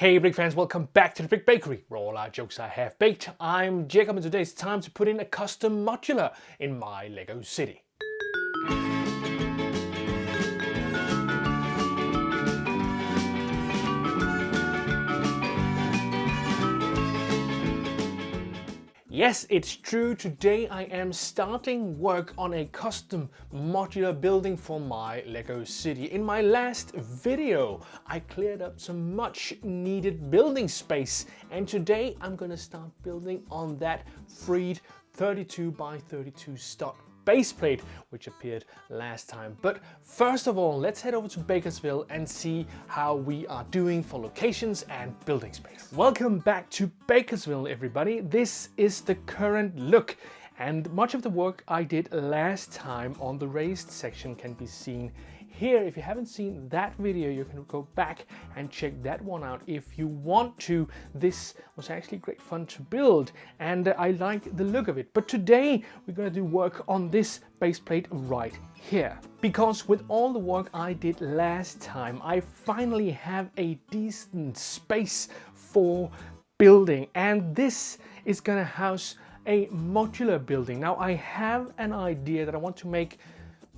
Hey Brick fans, welcome back to the Brick Bakery, where all our jokes are half baked. I'm Jacob and today it's time to put in a custom modular in my Lego city. Yes, it's true. Today I am starting work on a custom modular building for my Lego city. In my last video, I cleared up some much needed building space, and today I'm gonna start building on that freed 32 by 32 SNOT base plate which appeared last time. But first of all, let's head over to Bakersville and see how we are doing for locations and building space. Welcome back to Bakersville, everybody. This is the current look, and much of the work I did last time on the raised section can be seen here. If you haven't seen that video, you can go back and check that one out if you want to. This was actually great fun to build and I like the look of it. But today we're going to do work on this base plate right here, because with all the work I did last time, I finally have a decent space for building, and this is going to house a modular building. Now I have an idea that I want to make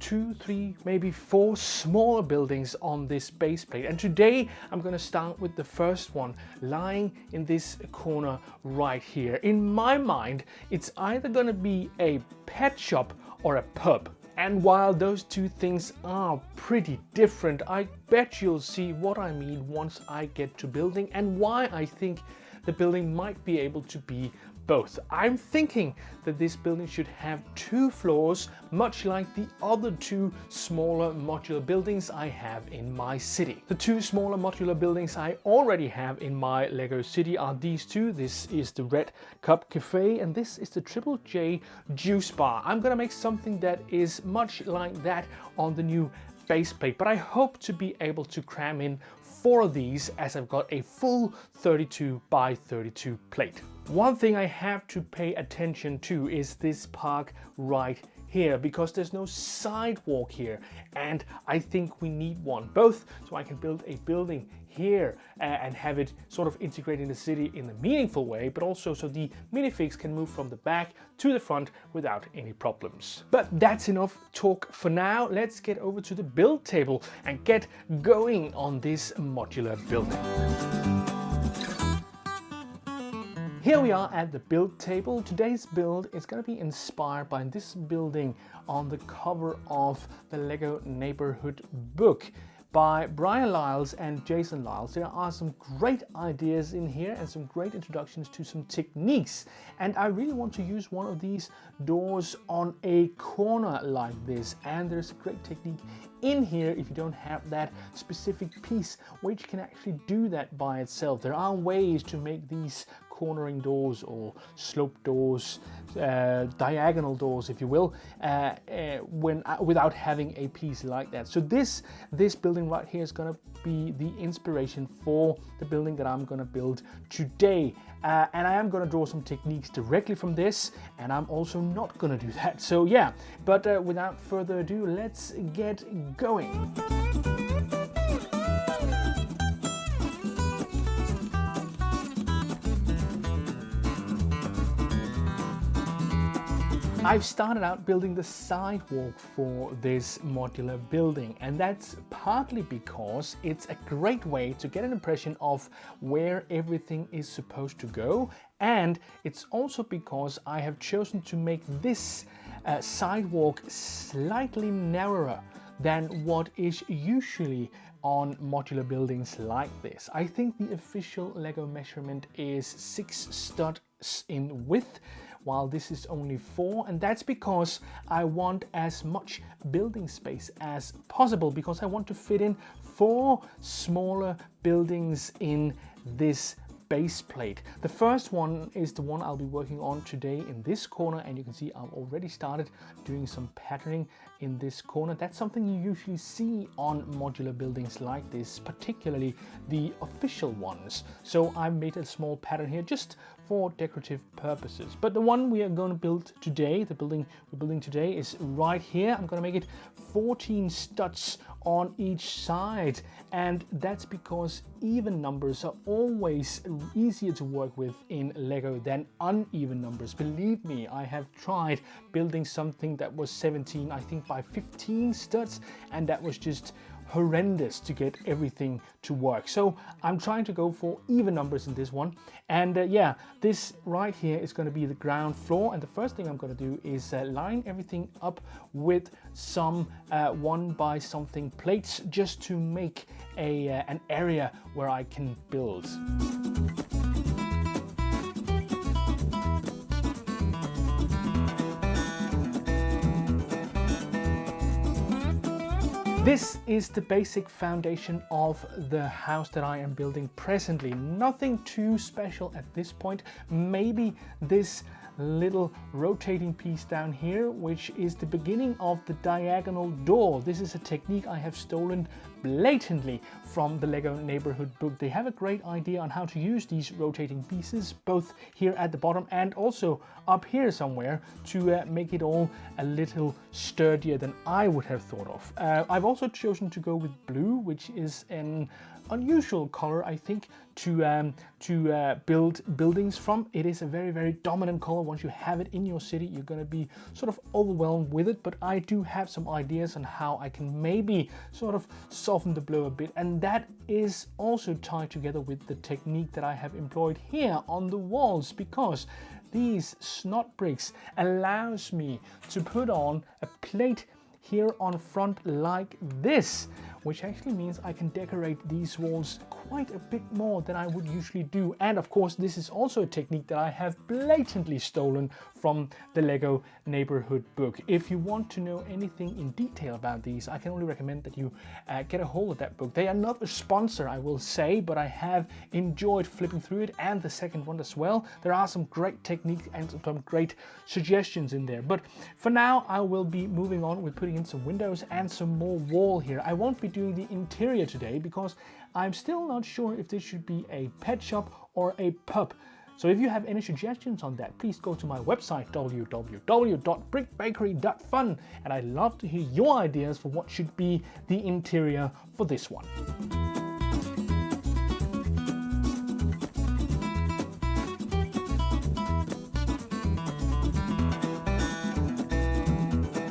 2, 3, maybe 4 smaller buildings on this base plate, and today I'm going to start with the first one lying in this corner right here. In my mind, it's either going to be a pet shop or a pub, and while those two things are pretty different, I bet you'll see what I mean once I get to building and why I think the building might be able to be both. I'm thinking that this building should have 2 floors, much like the other 2 smaller modular buildings I have in my city. The 2 smaller modular buildings I already have in my Lego city are these 2. This is the Red Cup Cafe and this is the Triple J Juice Bar. I'm gonna make something that is much like that on the new base plate, but I hope to be able to cram in 4 of these as I've got a full 32 by 32 plate. One thing I have to pay attention to is this park right here, because there's no sidewalk here, and I think we need one, both so I can build a building here and have it sort of integrate in the city in a meaningful way, but also so the minifigs can move from the back to the front without any problems. But that's enough talk for now. Let's get over to the build table and get going on this modular building. Here we are at the build table. Today's build is going to be inspired by this building on the cover of the Lego Neighborhood book by Brian Lyles and Jason Lyles. There are some great ideas in here and some great introductions to some techniques. And I really want to use one of these doors on a corner like this. And there's a great technique in here if you don't have that specific piece which can actually do that by itself. There are ways to make these cornering doors or slope doors, diagonal doors if you will, without having a piece like that. So this building right here is going to be the inspiration for the building that I'm going to build today. And I am going to draw some techniques directly from this, and I'm also not going to do that. So yeah, but without further ado, let's get going. I've started out building the sidewalk for this modular building, and that's partly because it's a great way to get an impression of where everything is supposed to go, and it's also because I have chosen to make this sidewalk slightly narrower than what is usually on modular buildings like this. I think the official Lego measurement is 6 studs in width, while this is only 4, and that's because I want as much building space as possible, because I want to fit in 4 smaller buildings in this base plate. The first one is the one I'll be working on today in this corner, and you can see I've already started doing some patterning in this corner. That's something you usually see on modular buildings like this, particularly the official ones. So I made a small pattern here just for decorative purposes. But the one we are going to build today, the building we're building today, is right here. I'm going to make it 14 studs on each side, and that's because even numbers are always easier to work with in Lego than uneven numbers. Believe me, I have tried building something that was 17, I think, by 15 studs, and that was just horrendous to get everything to work. So I'm trying to go for even numbers in this one, and yeah, this right here is going to be the ground floor, and the first thing I'm going to do is line everything up with some 1 by something plates, just to make an area where I can build. This is the basic foundation of the house that I am building presently. Nothing too special at this point. Maybe this little rotating piece down here, which is the beginning of the diagonal door. This is a technique I have stolen blatantly from the Lego neighborhood book. They have a great idea on how to use these rotating pieces, both here at the bottom and also up here somewhere, to make it all a little sturdier than I would have thought of. I've also chosen to go with blue, which is an unusual color, I think, to build buildings from. It is a very, very dominant color. Once you have it in your city, you're going to be sort of overwhelmed with it, but I do have some ideas on how I can maybe sort of soften the blow a bit, and that is also tied together with the technique that I have employed here on the walls, because these SNOT bricks allows me to put on a plate here on front like this, which actually means I can decorate these walls quite a bit more than I would usually do. And of course, this is also a technique that I have blatantly stolen from the Lego neighborhood book. If you want to know anything in detail about these, I can only recommend that you get a hold of that book. They are not a sponsor, I will say, but I have enjoyed flipping through it, and the second one as well. There are some great techniques and some great suggestions in there. But for now, I will be moving on with putting in some windows and some more wall here. I won't be doing the interior today because I'm still not sure if this should be a pet shop or a pub. So if you have any suggestions on that, please go to my website www.brickbakery.fun, and I'd love to hear your ideas for what should be the interior for this one.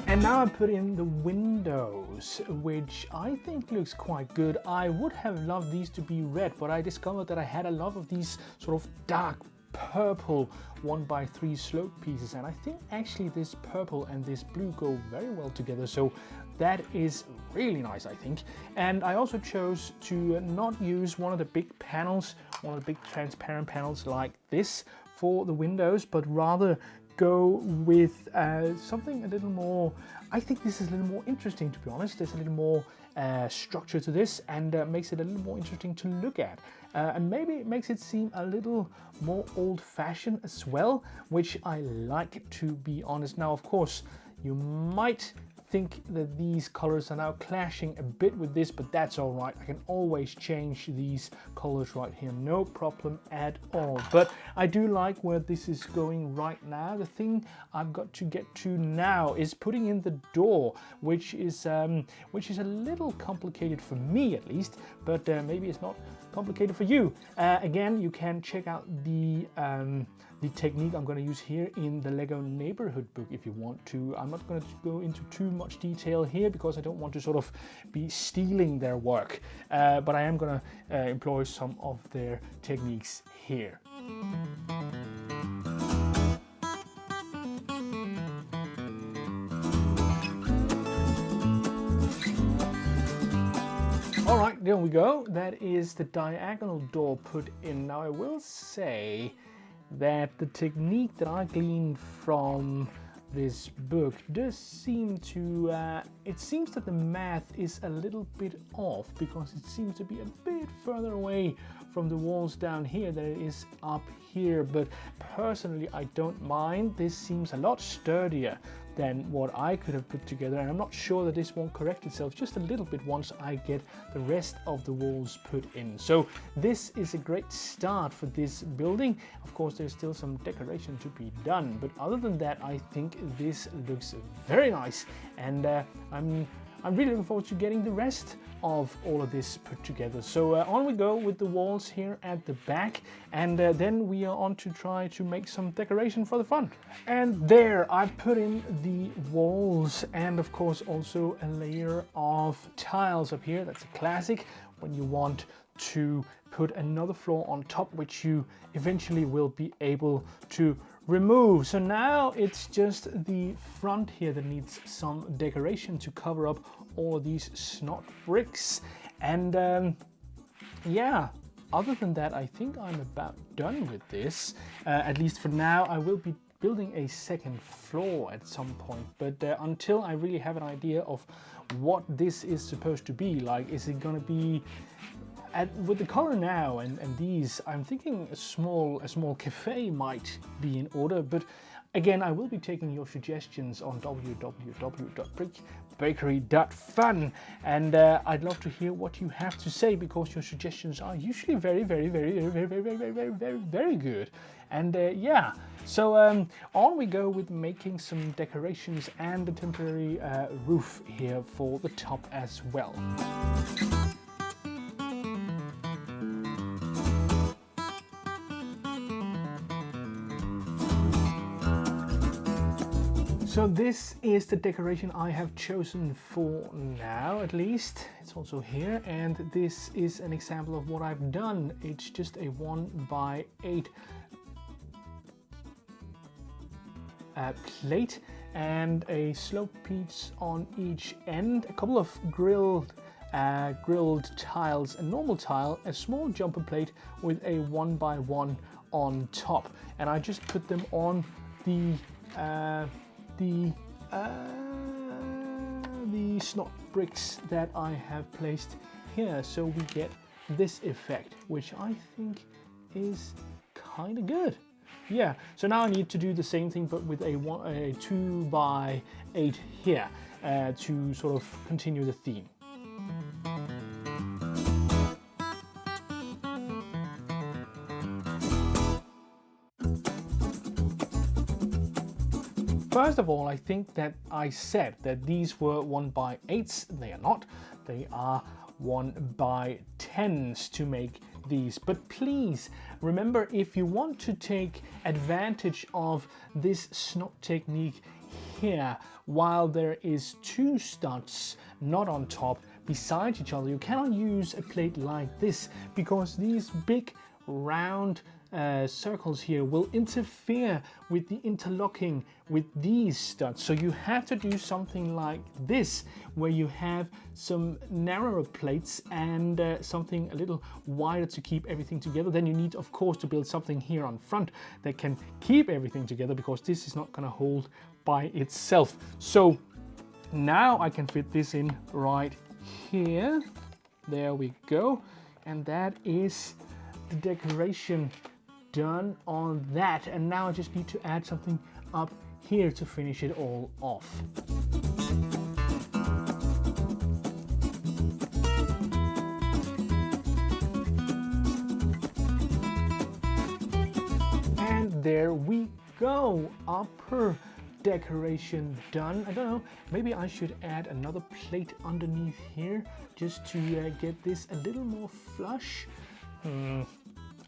And now I put in the windows, which I think looks quite good. I would have loved these to be red, but I discovered that I had a lot of these sort of dark purple 1x3 slope pieces, and I think actually this purple and this blue go very well together, so that is really nice, I think. And I also chose to not use one of the big panels, one of the big transparent panels like this for the windows, but rather go with something a little more. I think this is a little more interesting, to be honest. There's a little more structure to this, and makes it a little more interesting to look at, and maybe it makes it seem a little more old-fashioned as well, which I like, to be honest. Now, of course, you might think that these colors are now clashing a bit with this, but that's all right. I can always change these colors right here, no problem at all. But I do like where this is going right now. The thing I've got to get to now is putting in the door, which is a little complicated for me at least, but maybe it's not complicated for you. Again, you can check out the technique I'm going to use here in the Lego neighborhood book if you want to. I'm not going to go into too much detail here because I don't want to sort of be stealing their work, but I am going to employ some of their techniques here. All right, there we go. That is the diagonal door put in. Now I will say that the technique that I gleaned from this book does seem to, it seems that the math is a little bit off, because it seems to be a bit further away from the walls down here than it is up here. But personally, I don't mind. This seems a lot sturdier than what I could have put together, and I'm not sure that this won't correct itself just a little bit once I get the rest of the walls put in. So this is a great start for this building. Of course, there's still some decoration to be done, but other than that, I think this looks very nice, and I'm I'm really looking forward to getting the rest of all of this put together. So on we go with the walls here at the back, and then we are on to try to make some decoration for the front. And there I put in the walls, and of course also a layer of tiles up here. That's a classic when you want to put another floor on top, which you eventually will be able to remove. So now it's just the front here that needs some decoration to cover up all of these SNOT bricks. And yeah, other than that, I think I'm about done with this, at least for now. I will be building a second floor at some point, but until I really have an idea of what this is supposed to be like, is it gonna be with the color now and these, I'm thinking a small cafe might be in order. But again, I will be taking your suggestions on www.brickbakery.fun, and I'd love to hear what you have to say, because your suggestions are usually very good. And yeah, so on we go with making some decorations and a temporary roof here for the top as well. So this is the decoration I have chosen for now, at least. It's also here, and this is an example of what I've done. It's just a 1x8 plate and a slope piece on each end, a couple of grilled tiles, a normal tile, a small jumper plate with a 1x1 on top, and I just put them on the SNOT bricks that I have placed here, so we get this effect, which I think is kind of good. Yeah, so now I need to do the same thing, but with a 2x8 here to sort of continue the theme. First of all, I think that I said that these were 1x8s. They are not. They are 1x10s to make these. But please remember, if you want to take advantage of this SNOT technique here, while there is two studs not on top beside each other, you cannot use a plate like this, because these big round circles here will interfere with the interlocking with these studs. So you have to do something like this, where you have some narrower plates and something a little wider to keep everything together. Then you need, of course, to build something here on front that can keep everything together, because this is not going to hold by itself. So now I can fit this in right here. There we go. And that is the decoration done on that. And now I just need to add something up here to finish it all off. And there we go, upper decoration done. I don't know, maybe I should add another plate underneath here just to get this a little more flush.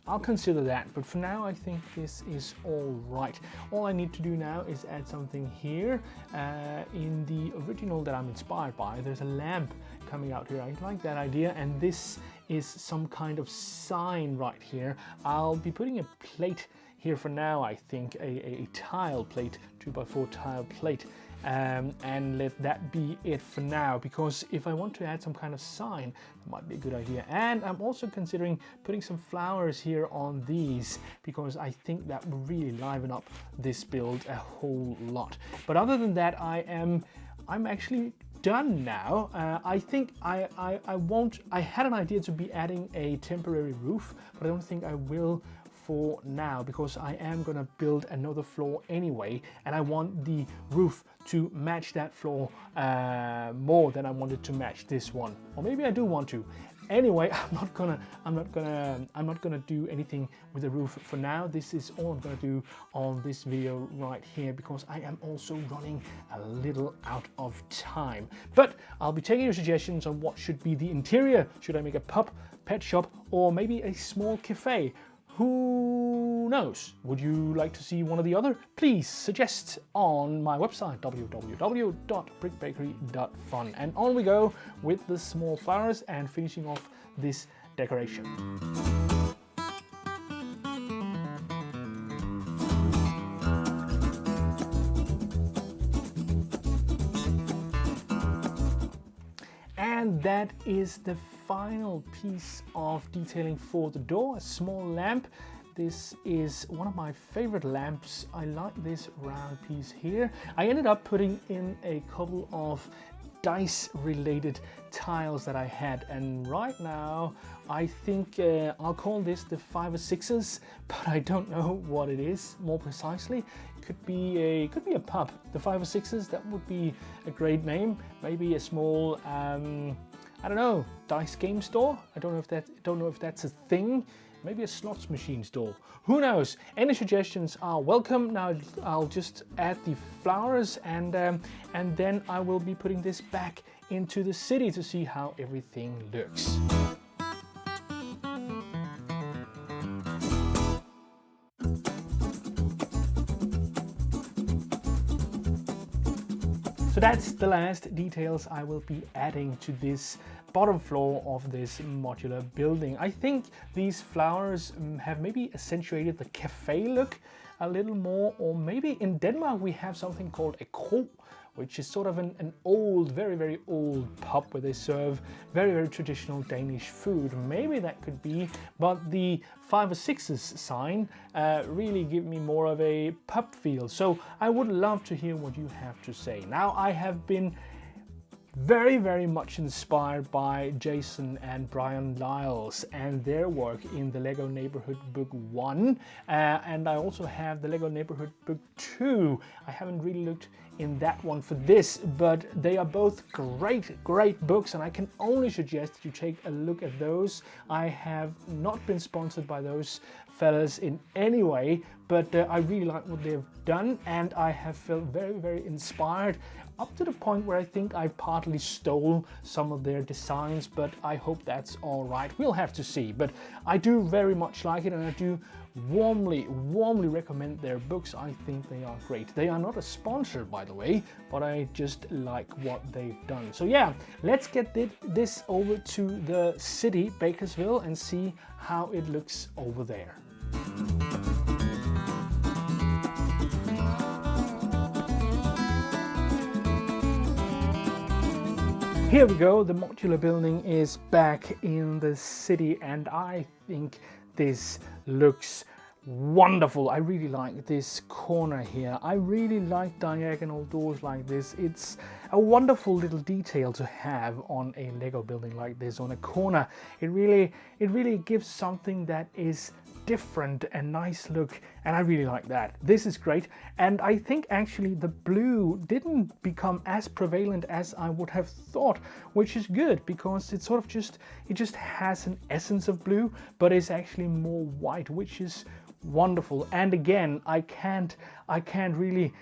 I'll consider that, but for now I think this is all right. All I need to do now is add something here. In the original that I'm inspired by, there's a lamp coming out here. I like that idea, and this is some kind of sign right here. I'll be putting a plate here for now, I think, a tile plate, 2x4 tile plate. And let that be it for now, because if I want to add some kind of sign, that might be a good idea. And I'm also considering putting some flowers here on these, because I think that will really liven up this build a whole lot. But other than that, I'm actually done now. I think I had an idea to be adding a temporary roof, but I don't think I will for now, because I am gonna build another floor anyway, and I want the roof to match that floor more than I wanted to match this one. Or maybe I do want to. Anyway, I'm not gonna do anything with the roof for now. This is all I'm gonna do on this video right here, because I am also running a little out of time. But I'll be taking your suggestions on what should be the interior. Should I make a pub, pet shop, or maybe a small cafe? Who knows? Would you like to see one or the other? Please suggest on my website, www.brickbakery.fun. And on we go with the small flowers and finishing off this decoration. And that is the final piece of detailing for the door, a small lamp. This is one of my favorite lamps. I like this round piece here. I ended up putting in a couple of dice related tiles that I had, and right now I think I'll call this the 5 or 6s, but I don't know what it is more precisely. Could be a pub. The 5 or 6s, that would be a great name. Maybe a small I don't know, dice game store. I don't know if that's a thing. Maybe a slots machine store. Who knows? Any suggestions are welcome. Now I'll just add the flowers, and then I will be putting this back into the city to see how everything looks. So that's the last details I will be adding to this bottom floor of this modular building. I think these flowers have maybe accentuated the cafe look a little more, or maybe in Denmark we have something called a kro, which is sort of an old, very old pub where they serve very traditional Danish food. Maybe that could be, but the 5 or 6s sign really give me more of a pub feel. So I would love to hear what you have to say. Now, I have been very much inspired by Jason and Brian Lyles and their work in the Lego Neighborhood Book 1, and I also have the Lego Neighborhood Book 2. I haven't really looked in that one for this, but they are both great books, and I can only suggest that you take a look at those. I have not been sponsored by those fellas in any way, but I really like what they've done, and I have felt very inspired, up to the point where I think I partly stole some of their designs, but I hope that's all right. We'll have to see, but I do very much like it, and I do warmly recommend their books. I think they are great. They are not a sponsor, by the way, but I just like what they've done. So yeah, let's get this over to the city, Bakersville, and see how it looks over there. Here we go, the modular building is back in the city, and I think this looks wonderful. I really like this corner here. I really like diagonal doors like this. It's a wonderful little detail to have on a Lego building like this on a corner. It really gives something that is different and nice look, and I really like that. This is great, and I think actually the blue didn't become as prevalent as I would have thought, which is good, because it's sort of just has an essence of blue, but it's actually more white, which is wonderful. And again, I can't really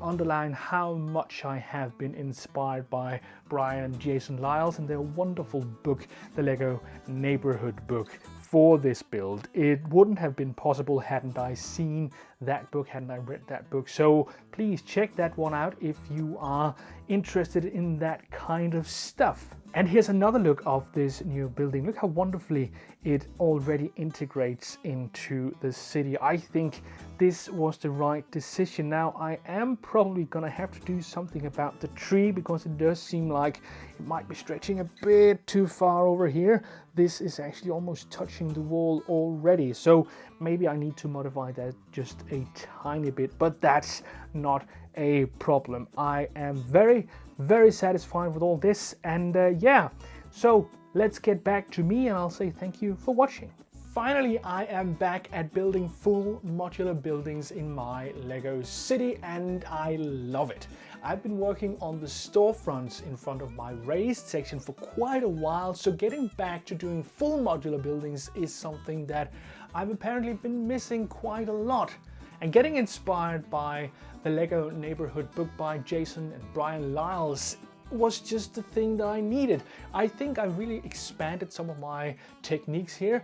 underline how much I have been inspired by Brian and Jason Lyles and their wonderful book, the Lego Neighborhood Book, for this build. It wouldn't have been possible hadn't I seen that book, hadn't I read that book. So please check that one out if you are interested in that kind of stuff. And here's another look of this new building. Look how wonderfully it already integrates into the city. I think this was the right decision. Now, I am probably gonna have to do something about the tree, because it does seem like it might be stretching a bit too far over here. This is actually almost touching the wall already. So maybe I need to modify that just a tiny bit, but that's not a problem. I am very satisfied with all this, and yeah, so let's get back to me, and I'll say thank you for watching. finally I am back at building full modular buildings in my Lego city, and I love it. I've been working on the storefronts in front of my raised section for quite a while, so getting back to doing full modular buildings is something that I've apparently been missing quite a lot. And getting inspired by the Lego neighborhood book by Jason and Brian Lyles was just the thing that I needed. I think I really expanded some of my techniques here.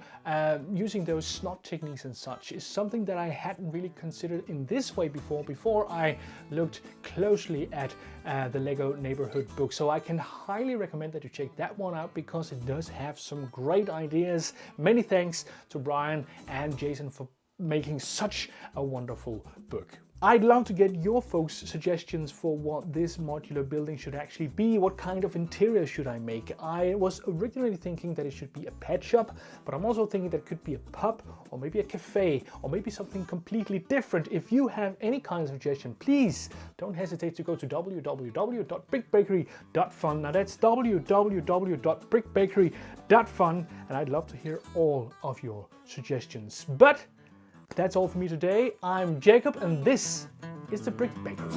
Using those SNOT techniques and such is something that I hadn't really considered in this way before I looked closely at the Lego neighborhood book. So I can highly recommend that you check that one out because it does have some great ideas. Many thanks to Brian and Jason for making such a wonderful book. I'd love to get your folks' suggestions for what this modular building should actually be. What kind of interior should I make? I was originally thinking that it should be a pet shop, but I'm also thinking that it could be a pub or maybe a cafe or maybe something completely different. If you have any kind of suggestion, please don't hesitate to go to www.brickbakery.fun. Now that's www.brickbakery.fun, and I'd love to hear all of your suggestions. But that's all for me today. I'm Jacob and this is the Brick Bakery.